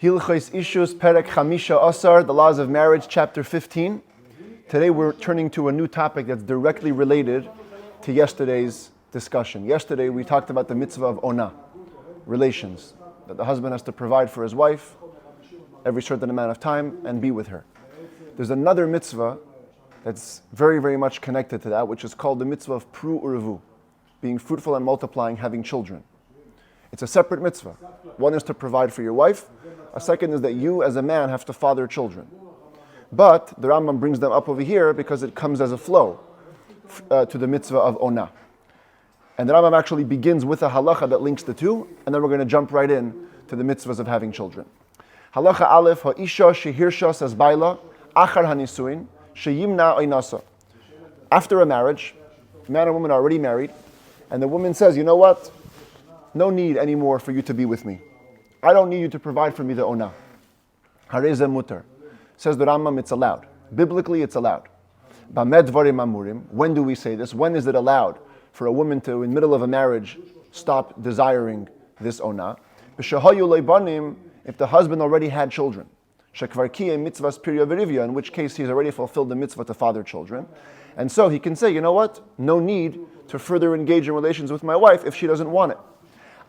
Hilchos Ishus Perek Chamisha Asar, the laws of marriage, chapter 15. Today we're turning to a new topic that's directly related to yesterday's discussion. Yesterday we talked about the mitzvah of ona, relations, that the husband has to provide for his wife every certain amount of time and be with her. There's another mitzvah that's very, very much connected to that, which is called the mitzvah of pru urevu, being fruitful and multiplying, having children. It's a separate mitzvah. One is to provide for your wife. A second is that you as a man have to father children. But the Rambam brings them up over here because it comes as a flow to the mitzvah of ona. And the Rambam actually begins with a halacha that links the two, and then we're going to jump right in to the mitzvahs of having children. Halacha Aleph, ha'isha shehirsha says baila, achar hanisuin, sheyimna oinasa. After a marriage, man and woman are already married, and the woman says, you know what? No need anymore for you to be with me. I don't need you to provide for me the ona. Hareze mutar. Says the Rambam, it's allowed. Biblically, it's allowed. Bamed dvarim amurim. When do we say this? When is it allowed for a woman to, in the middle of a marriage, stop desiring this ona? B'shahayu leibanim, if the husband already had children. Shekvar kiyeh mitzvahs pirya v'rivya, in which case he's already fulfilled the mitzvah to father children. And so he can say, you know what? No need to further engage in relations with my wife if she doesn't want it.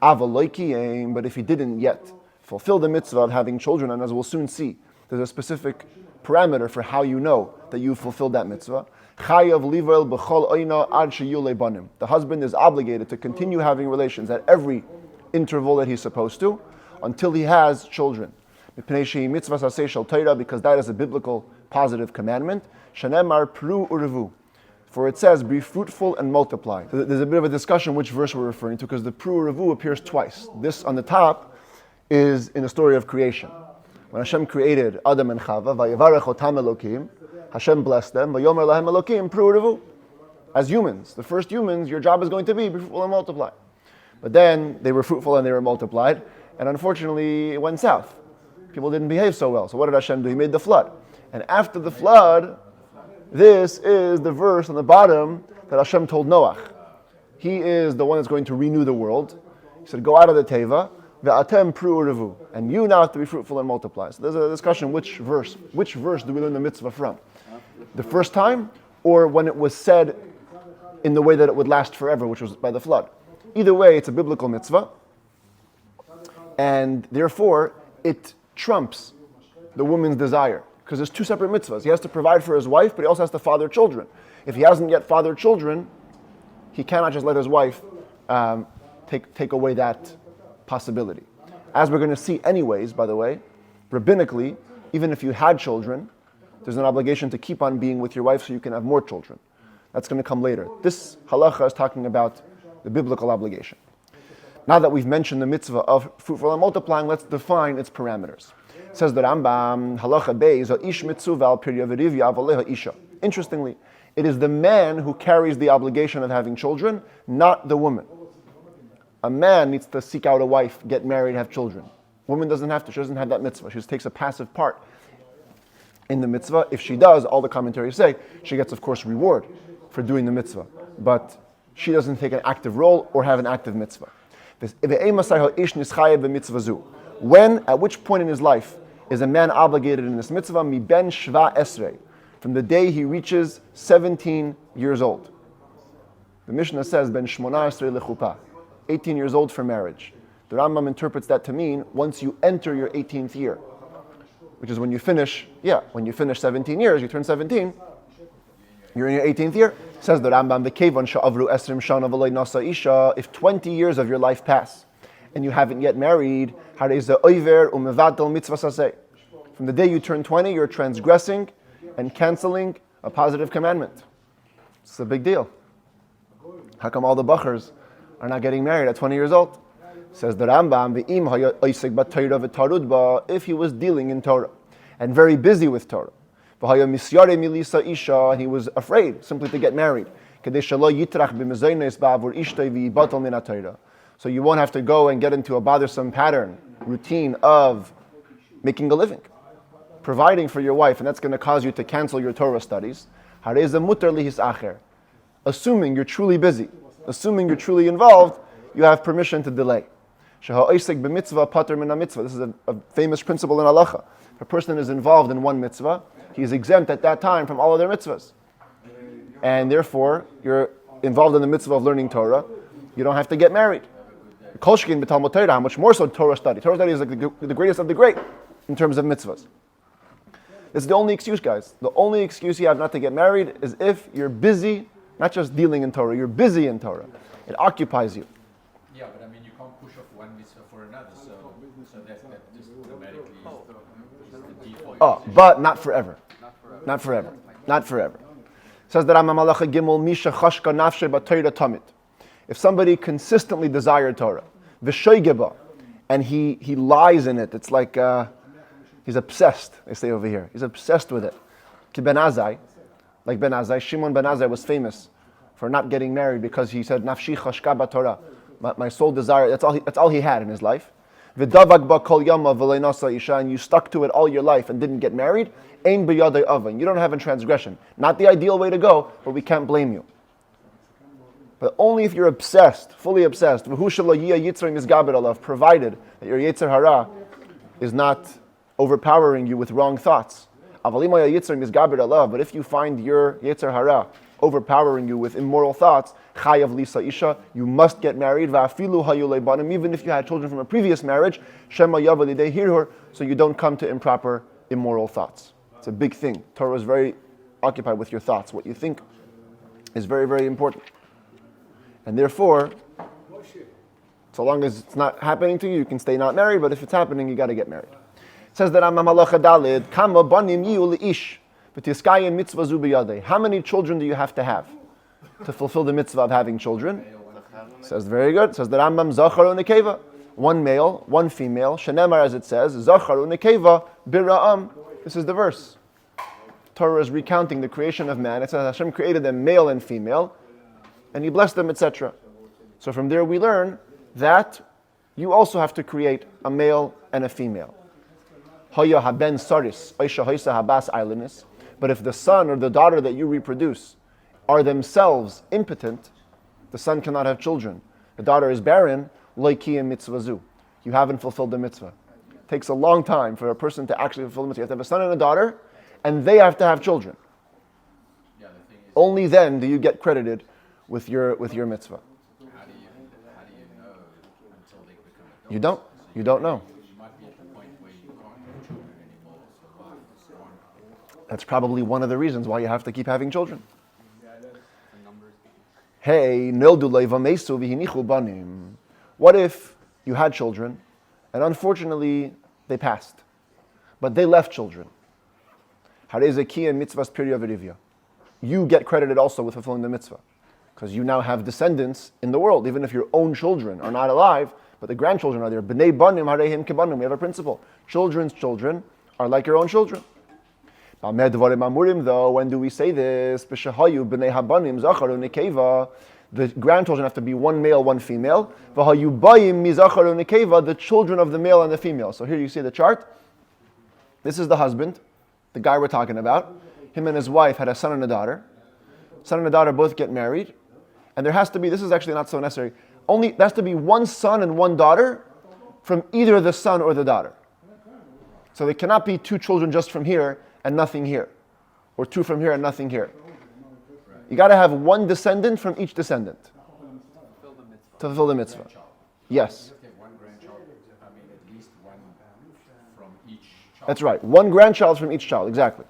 But if he didn't yet fulfill the mitzvah of having children, and as we'll soon see, there's a specific parameter for how you know that you've fulfilled that mitzvah. The husband is obligated to continue having relations at every interval that he's supposed to until he has children. Because that is a biblical positive commandment. For it says, be fruitful and multiply. So there's a bit of a discussion which verse we're referring to, because the pru revu appears twice. This on the top is in the story of creation. When Hashem created Adam and Chava, vayevarech otam Elokim, Hashem blessed them, vayomer lahem Elokim pru revu. As humans, the first humans, your job is going to be fruitful and multiply. But then they were fruitful and they were multiplied, and unfortunately it went south. People didn't behave so well. So what did Hashem do? He made the flood. And after the flood, this is the verse on the bottom that Hashem told Noach. He is the one that's going to renew the world. He said, go out of the teva, ve'atem pru urevu, and you now have to be fruitful and multiply. So there's a discussion which verse do we learn the mitzvah from? The first time, or when it was said in the way that it would last forever, which was by the flood. Either way, it's a biblical mitzvah, and therefore it trumps the woman's desire. Because there's two separate mitzvahs. He has to provide for his wife, but he also has to father children. If he hasn't yet fathered children, he cannot just let his wife take away that possibility. As we're going to see anyways, by the way, rabbinically, even if you had children, there's an obligation to keep on being with your wife so you can have more children. That's going to come later. This halacha is talking about the biblical obligation. Now that we've mentioned the mitzvah of fruitful and multiplying, let's define its parameters. Says the Rambam, halacha beis, ish mitzvah al pirya v'rivya avaleha isha. Interestingly, it is the man who carries the obligation of having children, not the woman. A man needs to seek out a wife, get married, have children. Woman doesn't have to. She doesn't have that mitzvah. She just takes a passive part in the mitzvah. If she does, all the commentaries say, she gets, of course, reward for doing the mitzvah. But she doesn't take an active role or have an active mitzvah. When, at which point in his life, is a man obligated in this mitzvah? Mi ben shva esrei, from the day he reaches 17 years old. The Mishnah says, ben shmona esrei lechupa, 18 years old for marriage. The Rambam interprets that to mean once you enter your 18th year, which is when you finish 17 years, you turn 17, you're in your 18th year. Says the Rambam, v'kevan sha'avru esrim shana v'loi nasa isha, if 20 years of your life pass, and you haven't yet married, from the day you turn 20, you're transgressing and canceling a positive commandment. It's a big deal. How come all the bachers are not getting married at 20 years old? Says the Rambam, if he was dealing in Torah and very busy with Torah, and he was afraid simply to get married, so you won't have to go and get into a bothersome routine of making a living, providing for your wife, and that's going to cause you to cancel your Torah studies. Assuming you're truly busy, assuming you're truly involved, you have permission to delay. Sheha'osek b'mitzvah pater min ha'mitzvah. This is a famous principle in halacha. If a person is involved in one mitzvah, he is exempt at that time from all other mitzvahs. And therefore, you're involved in the mitzvah of learning Torah, you don't have to get married. Kolshkin b'talmud Torah, how much more so Torah study? Torah study is like the greatest of the great in terms of mitzvahs. It's the only excuse, guys. The only excuse you have not to get married is if you're busy, not just dealing in Torah, you're busy in Torah. It occupies you. Yeah, but I mean, you can't push off one mitzvah for another, so that just automatically is the default. Oh, but not forever. Not forever. Not forever. It says that Rambam Halacha Gimel Misha Chashka Nafshe B'Torah Tamid. If somebody consistently desired Torah, v'shoygeba, and he lies in it, it's like he's obsessed. They say over here, he's obsessed with it. Ki Ben Azai, like Ben Azai, Shimon Ben Azai was famous for not getting married because he said Nafshi Chashka B'Torah. My soul desire. That's all he had in his life. V'davak ba kol yama v'lo nasa isha, and you stuck to it all your life and didn't get married. Ein b'yadei avan. You don't have a transgression. Not the ideal way to go, but we can't blame you. But only if you're obsessed, fully obsessed, provided that your Yetzer Hara is not overpowering you with wrong thoughts. But if you find your Yetzer Hara overpowering you with immoral thoughts, chayav lisa isha, you must get married. Even if you had children from a previous marriage, so you don't come to improper, immoral thoughts. It's a big thing. Torah is very occupied with your thoughts. What you think is very, very important. And therefore, so long as it's not happening to you, you can stay not married, but if it's happening, you got to get married. It says that how many children do you have to fulfill the mitzvah of having children? It says very good. It says that Rambam Zachar u'Nekeva, one male, one female. Shenemar, as it says, Zachar u'Nekeva bira'am. This is the verse. Torah is recounting the creation of man. It says Hashem created them male and female, and He blessed them, etc. So from there we learn that you also have to create a male and a female. Haya haben saris, Aisha Haisa habas islandis. But if the son or the daughter that you reproduce are themselves impotent, the son cannot have children. The daughter is barren, loikiyim mitzvazu. You haven't fulfilled the mitzvah. It takes a long time for a person to actually fulfill the mitzvah. You have to have a son and a daughter, and they have to have children. Only then do you get credited with your mitzvah. How do you know until they become adults? You don't know. You might be at the point where you can't have children anymore. So That's probably one of the reasons why you have to keep having children. Hey, what if you had children and unfortunately they passed, but they left children? You get credited also with fulfilling the mitzvah, because you now have descendants in the world, even if your own children are not alive, but the grandchildren are there. B'nei banim hareihim kebanim. We have a principle. Children's children are like your own children. Though, when do we say this? The grandchildren have to be one male, one female. The children of the male and the female. So here you see the chart. This is the husband, the guy we're talking about. Him and his wife had a son and a daughter. Son and a daughter both get married. And there has to be, this is actually not so necessary, there has to be one son and one daughter from either the son or the daughter. So there cannot be two children just from here and nothing here. Or two from here and nothing here. You got to have one descendant from each descendant. To fulfill the mitzvah. Yes. one grandchild, at least one from each child. That's right. One grandchild from each child, exactly.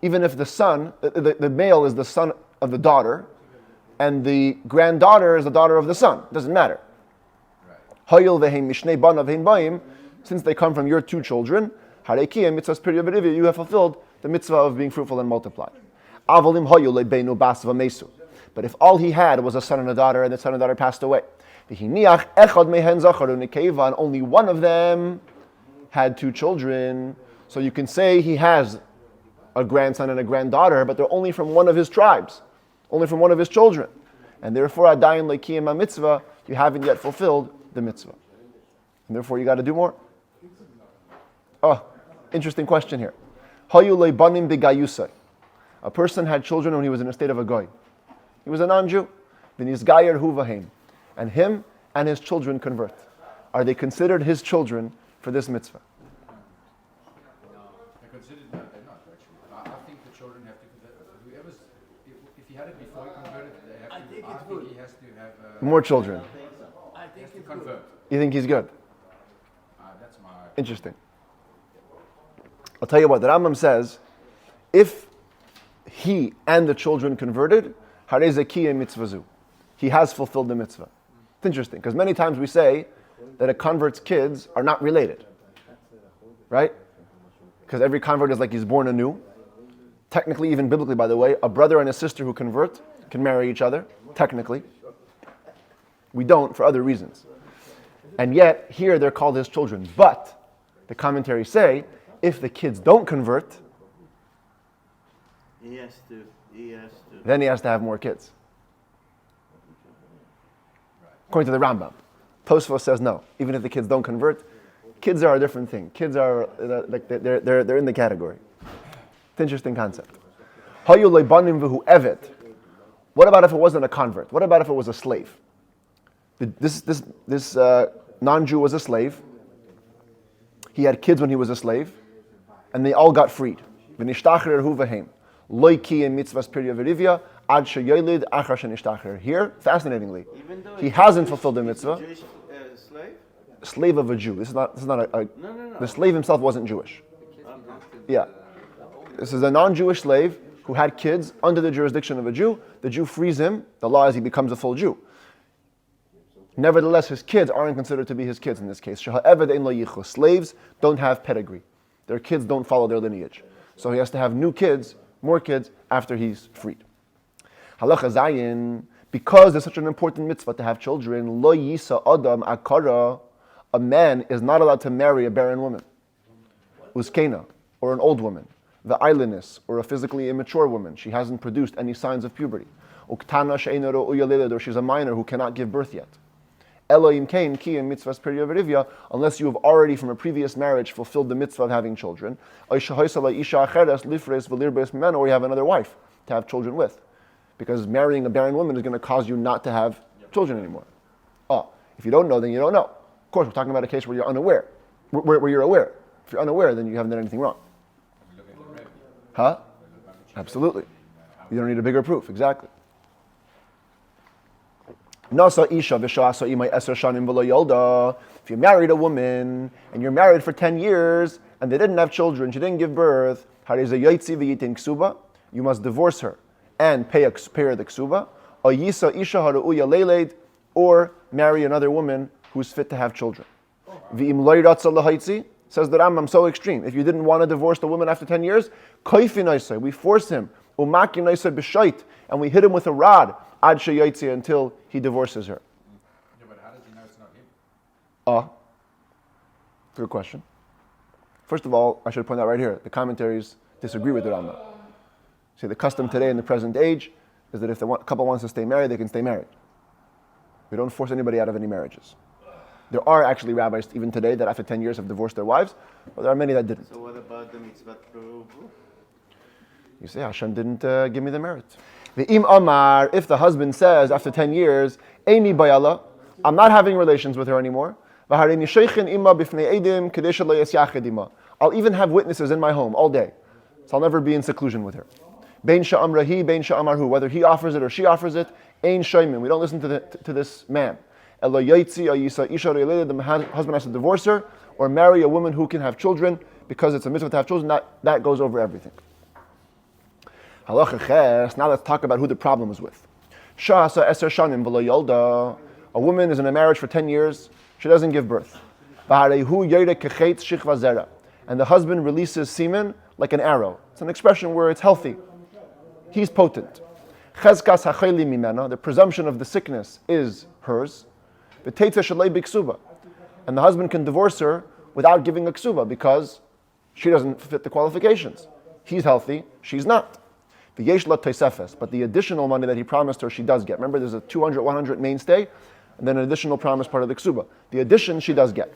Even if the son, the male is the son of the daughter, and the granddaughter is the daughter of the son. It doesn't matter. Since they come from your two children, you have fulfilled the mitzvah of being fruitful and multiplied. But if all he had was a son and a daughter, and the son and daughter passed away, and only one of them had two children, so you can say he has a grandson and a granddaughter, but they're only from one of his tribes, only from one of his children. And therefore, adayin lekiyim mitzvah, you haven't yet fulfilled the mitzvah. And therefore, you got to do more. Oh, interesting question here. A person had children when he was in a state of a goy. He was a non-Jew. v'nisgayer hu v'heim, and him and his children convert. Are they considered his children for this mitzvah? They're considered, no, they're not actually. I think the children have to, whoever's, if he had it before he converted, they have to, I think he has to have More children. he has to convert. You think he's good? That's my... Interesting. I'll tell you what, the Rambam says, if he and the children converted, harei zakiyah mitzvazu. He has fulfilled the mitzvah. It's interesting, because many times we say that a convert's kids are not related. Right? Because every convert is like he's born anew. Technically, even biblically, by the way, a brother and a sister who convert can marry each other, technically. We don't for other reasons. And yet, here they're called his children. But, the commentaries say, if the kids don't convert, then he has to have more kids. According to the Rambam. Tosfos says no. Even if the kids don't convert, kids are a different thing. Kids are, like they're in the category. It's an interesting concept. What about if it wasn't a convert? What about if it was a slave? This non-Jew was a slave. He had kids when he was a slave, and they all got freed. Here, fascinatingly, he hasn't fulfilled the mitzvah. Slave of a Jew. This is not a. The slave himself wasn't Jewish. Yeah. This is a non-Jewish slave who had kids under the jurisdiction of a Jew. The Jew frees him. The law is he becomes a full Jew. Nevertheless, his kids aren't considered to be his kids in this case. Slaves don't have pedigree. Their kids don't follow their lineage. So he has to have new kids, more kids, after he's freed. Halacha Zayin, because it's such an important mitzvah to have children, lo yisa adam akara, a man is not allowed to marry a barren woman, uskena, or an old woman, the islandess, or a physically immature woman. She hasn't produced any signs of puberty. Uktana she'eina ro'uya leled, or she's a minor who cannot give birth yet. Elohim kain ki mitzvahs periyah, unless you have already from a previous marriage fulfilled the mitzvah of having children, or you have another wife to have children with. Because marrying a barren woman is going to cause you not to have children anymore. If you don't know, then you don't know. Of course, we're talking about a case where you're unaware. Where you're aware. If you're unaware, then you haven't done anything wrong. Huh? Absolutely. You don't need a bigger proof, exactly. If you married a woman, and you're married for 10 years, and they didn't have children, she didn't give birth, you must divorce her and pay her the ksuba, or marry another woman who's fit to have children. Says the Rambam, so extreme. If you didn't want to divorce the woman after 10 years, we force him, and we hit him with a rod until he divorces her. Yeah, but how does he know it's not him? Good question. First of all, I should point out right here, the commentaries disagree with the Rambam. See, the custom today in the present age is that if the couple wants to stay married, they can stay married. We don't force anybody out of any marriages. There are actually rabbis even today that after 10 years have divorced their wives, but there are many that didn't. So what about the mitzvah proof? You say, Hashem didn't give me the merit. The im amar, if the husband says after 10 years, Eini bayala, I'm not having relations with her anymore. I'll even have witnesses in my home all day. So I'll never be in seclusion with her. Bein sha'amrahi, bein sha'amarhu, whether he offers it or she offers it, ein shaymin. We don't listen to this man. The husband has to divorce her or marry a woman who can have children because it's a mitzvah to have children. That goes over everything. Halacha ches, now let's talk about who the problem is with. A woman is in a marriage for 10 years, she doesn't give birth. And the husband releases semen like an arrow. It's an expression where it's healthy. He's potent. The presumption of the sickness is hers. And the husband can divorce her without giving a ksuba because she doesn't fit the qualifications. He's healthy, she's not. But the additional money that he promised her, she does get. Remember, there's a 200, 100 mainstay, and then an additional promise part of the ksuba. The addition she does get.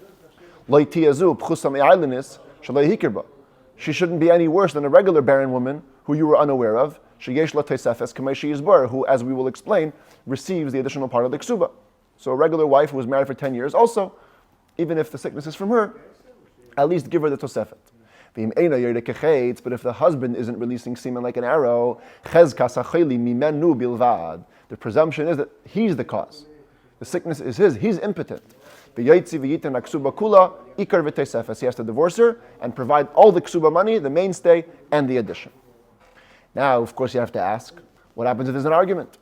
She shouldn't be any worse than a regular barren woman who you were unaware of. sheyesh la tesefes kamei sheyizbar, who, as we will explain, receives the additional part of the ksuba. So a regular wife who was married for 10 years also, even if the sickness is from her, at least give her the tosefet. But if the husband isn't releasing semen like an arrow, the presumption is that he's the cause. The sickness is his, he's impotent. He has to divorce her and provide all the ksuba money, the mainstay, and the addition. Now, of course, you have to ask, what happens if there's an argument?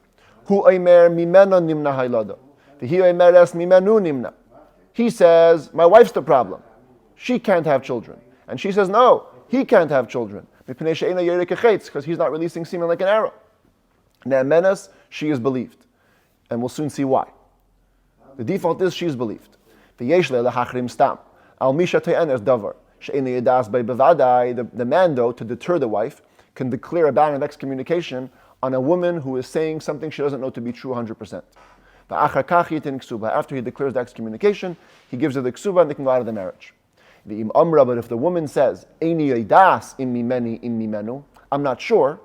He says, my wife's the problem. She can't have children. And she says, no, he can't have children. Because he's not releasing semen like an arrow. Ne'emenes, she is believed. And we'll soon see why. The default is she is believed. The man, though, to deter the wife, can declare a ban of excommunication on a woman who is saying something she doesn't know to be true 100%. After he declares the excommunication, he gives her the ksuba and they can go out of the marriage. But if the woman says, I'm not sure,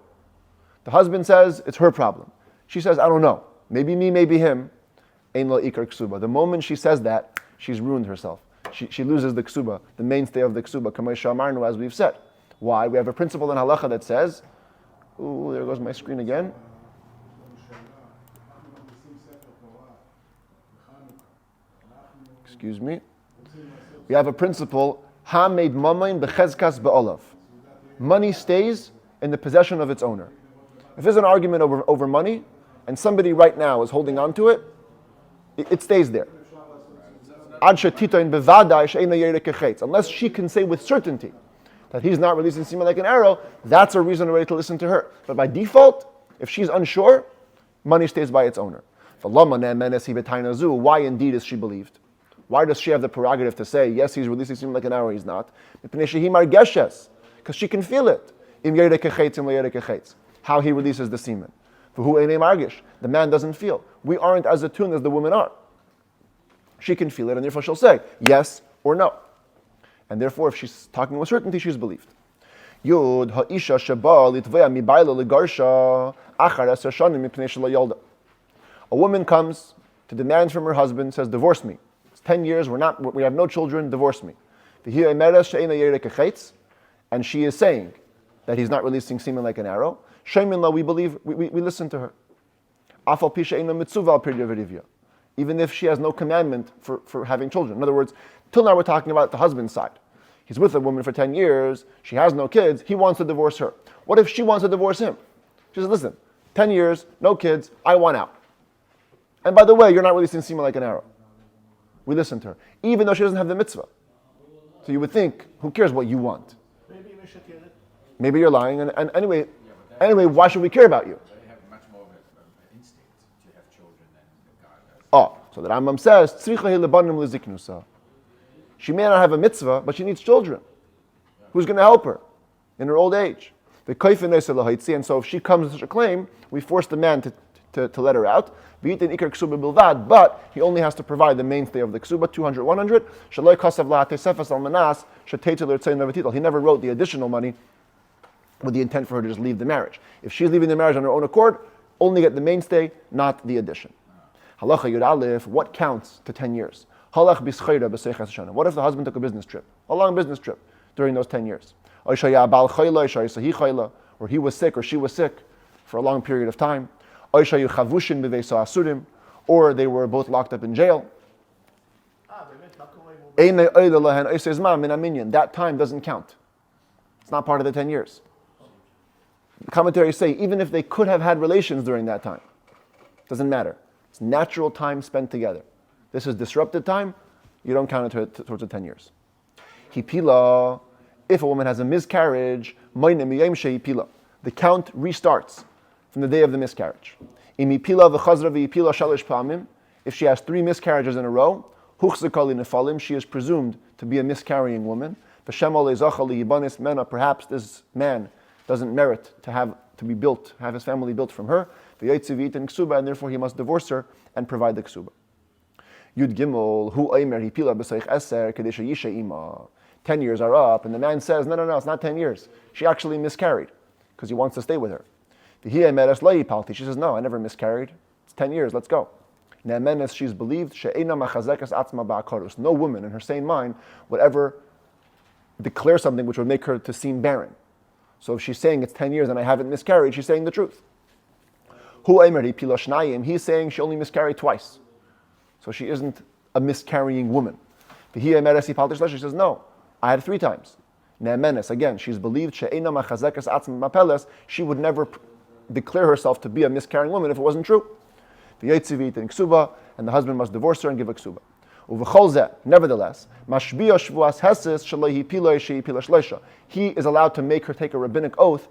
the husband says it's her problem. She says, I don't know. Maybe me, maybe him. The moment she says that, she's ruined herself. She loses the ksuba, the mainstay of the ksuba, as we've said. Why? We have a principle in halacha that says, ooh, there goes my screen again. Excuse me. We have a principle, ha-made mamain bechezkas be'olav. Money stays in the possession of its owner. If there's an argument over money, and somebody right now is holding on to it, it stays there. Unless she can say with certainty that he's not releasing semen like an arrow, that's a reason already to listen to her. But by default, if she's unsure, money stays by its owner. Why indeed is she believed? Why does she have the prerogative to say, yes, he's releasing semen like an arrow, he's not? Because she can feel it. How he releases the semen. The man doesn't feel. We aren't as attuned as the women are. She can feel it, and therefore she'll say yes or no. And therefore, if she's talking with certainty, she's believed. A woman comes to demand from her husband, says, divorce me. It's 10 years, we have no children, divorce me. And she is saying that he's not releasing semen like an arrow. We believe, we listen to her. Even if she has no commandment for having children. In other words, till now we're talking about the husband's side. He's with a woman for 10 years, she has no kids, he wants to divorce her. What if she wants to divorce him? She says, listen, 10 years, no kids, I want out. And by the way, you're not releasing semen like an arrow. We listen to her, even though she doesn't have the mitzvah. So you would think, who cares what you want? Maybe you're lying, and anyway, why should we care about you? They have much more of an instinct to have children than the guy does. Oh, so the Rambam says, she may not have a mitzvah, but she needs children. Who's going to help her in her old age? And so if she comes with such a claim, we force the man to let her out. But he only has to provide the mainstay of the ksuba, 200, 100. He never wrote the additional money with the intent for her to just leave the marriage. If she's leaving the marriage on her own accord, only get the mainstay, not the addition. Halacha Yud Aleph, what counts to 10 years? What if the husband took a business trip, a long business trip, during those 10 years? Or he was sick or she was sick for a long period of time. Or they were both locked up in jail. That time doesn't count. It's not part of the 10 years. The commentaries say even if they could have had relations during that time, doesn't matter. It's natural time spent together. This is disrupted time, you don't count it towards the 10 years. Hipila, if a woman has a miscarriage, the count restarts from the day of the miscarriage. If she has 3 miscarriages in a row, she is presumed to be a miscarrying woman. Perhaps this man doesn't merit to have his family built from her, and therefore he must divorce her and provide the ksuba. Yud Gimel, hu oimer hipila b'seich eser kadesha yisha ima. 10 years are up, and the man says, no, it's not 10 years. She actually miscarried, because he wants to stay with her. She says, no, I never miscarried. It's 10 years, let's go. Ne'emenes, she's believed, no woman in her sane mind would ever declare something which would make her to seem barren. So if she's saying it's 10 years and I haven't miscarried, she's saying the truth. He's saying she only miscarried twice. So she isn't a miscarrying woman. She says, no, I had 3 times. Ne'emenes, again, she's believed, she would never declare herself to be a miscarrying woman if it wasn't true. And the husband must divorce her and give a ksuba. Nevertheless, he is allowed to make her take a rabbinic oath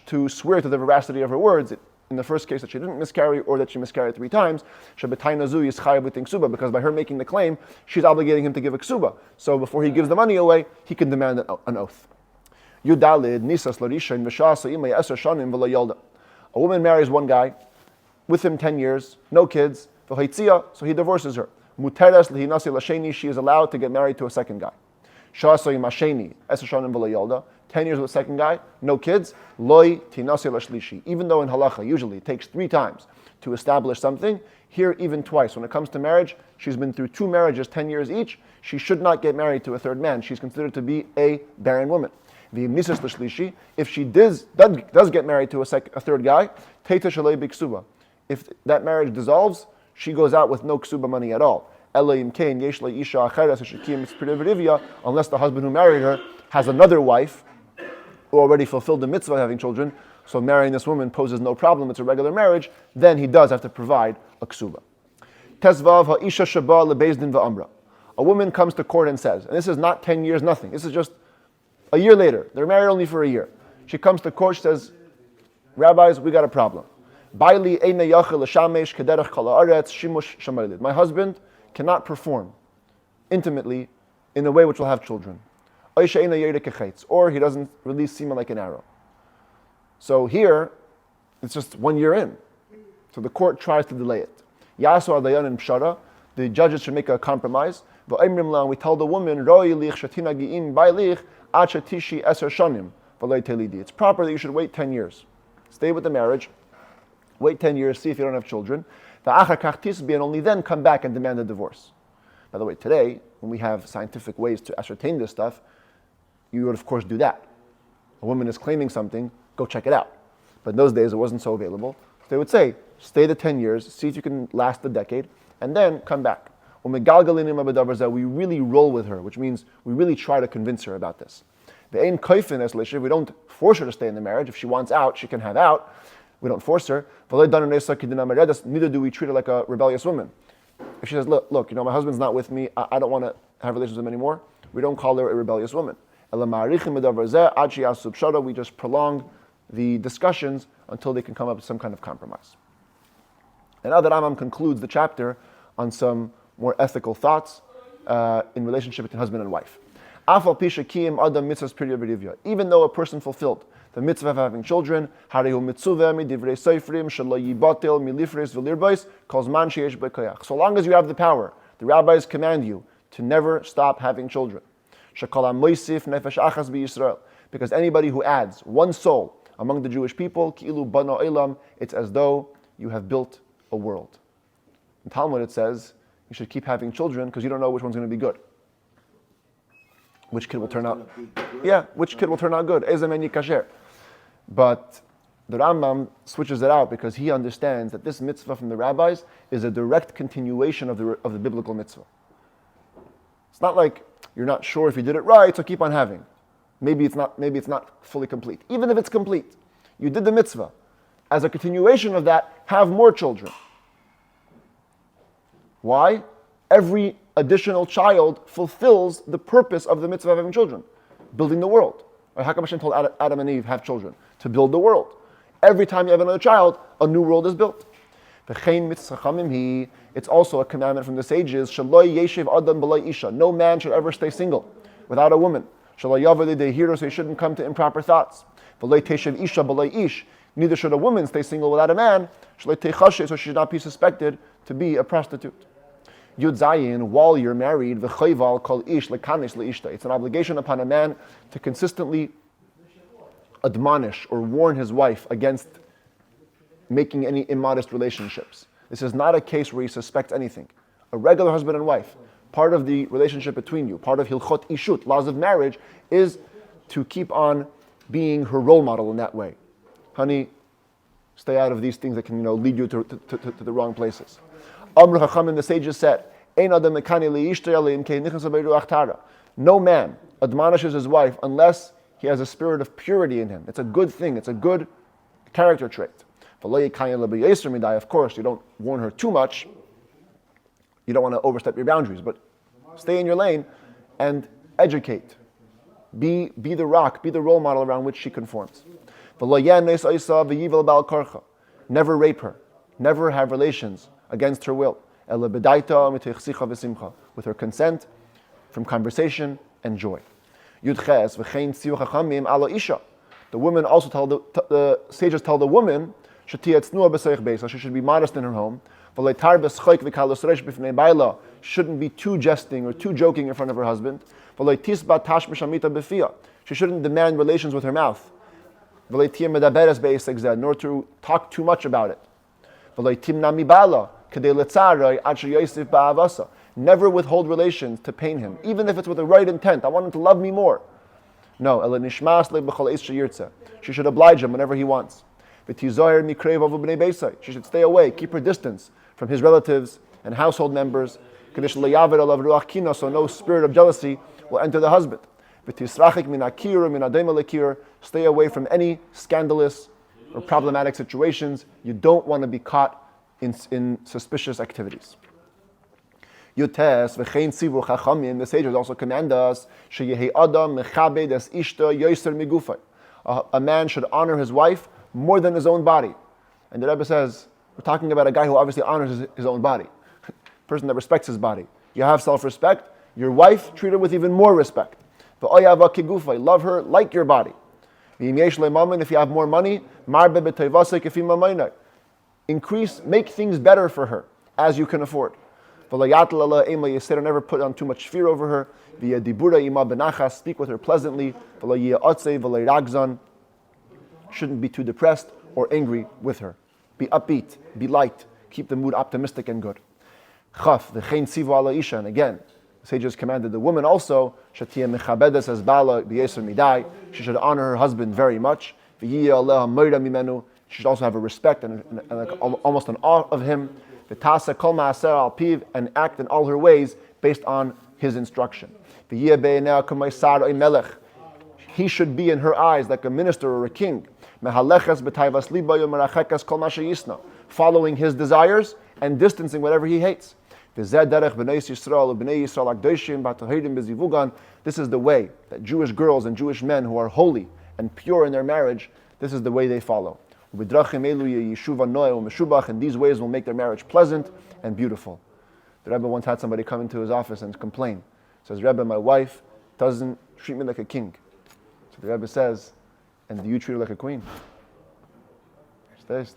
to swear to the veracity of her words. In the first case that she didn't miscarry or that she miscarried 3 times, because by her making the claim, she's obligating him to give a ksuba. So before he gives the money away, he can demand an oath. A woman marries one guy, with him 10 years, no kids, so he divorces her. She is allowed to get married to a second guy. 10 years with a second guy, no kids, even though in halacha usually it takes 3 times to establish something, here even twice. When it comes to marriage, she's been through 2 marriages, 10 years each, she should not get married to a third man. She's considered to be a barren woman. If she does get married to a third guy, if that marriage dissolves, she goes out with no ksuba money at all. Unless the husband who married her has another wife who already fulfilled the mitzvah of having children, so marrying this woman poses no problem, it's a regular marriage, then he does have to provide a ksuba. A woman comes to court and says, and this is not 10 years, nothing, this is just a year later, they're married only for a year. She comes to court, she says, rabbis, we got a problem. My husband cannot perform intimately in a way which will have children. Or he doesn't release semen like an arrow. So here, it's just 1 year in. So the court tries to delay it. The judges should make a compromise. We tell the woman, it's proper that you should wait 10 years. Stay with the marriage. Wait 10 years, see if you don't have children. And only then come back and demand a divorce. By the way, today, when we have scientific ways to ascertain this stuff, you would of course do that. A woman is claiming something, go check it out. But in those days, it wasn't so available. So they would say, stay the 10 years, see if you can last a decade, and then come back. We really roll with her, which means we really try to convince her about this. We don't force her to stay in the marriage. If she wants out, she can have out. We don't force her. Neither do we treat her like a rebellious woman. If she says, look, my husband's not with me, I don't want to have relations with him anymore, we don't call her a rebellious woman. We just prolong the discussions until they can come up with some kind of compromise. And now the Rambam concludes the chapter on some more ethical thoughts in relationship between husband and wife. Even though a person fulfilled the mitzvah of having children, so long as you have the power, the rabbis command you to never stop having children. Because anybody who adds one soul among the Jewish people, it's as though you have built a world. In Talmud it says you should keep having children because you don't know which one's going to be good. Which kid will turn out? Which kid will turn out good? But the Rambam switches it out because he understands that this mitzvah from the rabbis is a direct continuation of the biblical mitzvah. It's not like you're not sure if you did it right, so keep on having. Maybe it's not fully complete. Even if it's complete, you did the mitzvah. As a continuation of that, have more children. Why? Every additional child fulfills the purpose of the mitzvah of having children, building the world. How come Hashem told Adam and Eve, have children? To build the world. Every time you have another child, a new world is built. It's also a commandment from the sages, no man should ever stay single without a woman. So he shouldn't come to improper thoughts. Neither should a woman stay single without a man, so she should not be suspected to be a prostitute. Yud Zayin, while you're married, it's an obligation upon a man to consistently admonish or warn his wife against making any immodest relationships. This is not a case where he suspects anything. A regular husband and wife, part of the relationship between you, part of Hilchot Ishut, laws of marriage, is to keep on being her role model in that way. Honey, stay out of these things that can lead you to the wrong places. Amr Chachamim, the sages said, no man admonishes his wife unless he has a spirit of purity in him. It's a good thing. It's a good character trait. Of course, you don't warn her too much. You don't want to overstep your boundaries, but stay in your lane and educate. Be the rock, be the role model around which she conforms. Never rape her. Never have relations against her will. With her consent, from conversation and joy. The woman also the sages tell the woman, she should be modest in her home. Shouldn't be too jesting or too joking in front of her husband. She shouldn't demand relations with her mouth, nor to talk too much about it. Never withhold relations to pain him, even if it's with the right intent. I want him to love me more. No, she should oblige him whenever he wants. She should stay away, keep her distance from his relatives and household members, so no spirit of jealousy will enter the husband. Stay away from any scandalous or problematic situations. You don't want to be caught in suspicious activities. The sages also command us, a man should honor his wife more than his own body. And the Rebbe says, we're talking about a guy who obviously honors his own body. A person that respects his body. You have self-respect. Your wife, treat her with even more respect. Love her like your body. If you have more money, make things better for her as you can afford. Never put on too much fear over her. Speak with her pleasantly. Shouldn't be too depressed or angry with her. Be upbeat, be light, keep the mood optimistic and good. And again, the sages commanded the woman also, she should honor her husband very much. She should also have a respect and almost an awe of him. And act in all her ways based on his instruction. He should be in her eyes like a minister or a king. Following his desires and distancing whatever he hates. This is the way that Jewish girls and Jewish men who are holy and pure in their marriage, this is the way they follow. And these ways will make their marriage pleasant and beautiful. The Rebbe once had somebody come into his office and complain. He says, Rebbe, my wife doesn't treat me like a king. So the Rebbe says, and do you treat her like a queen? She says,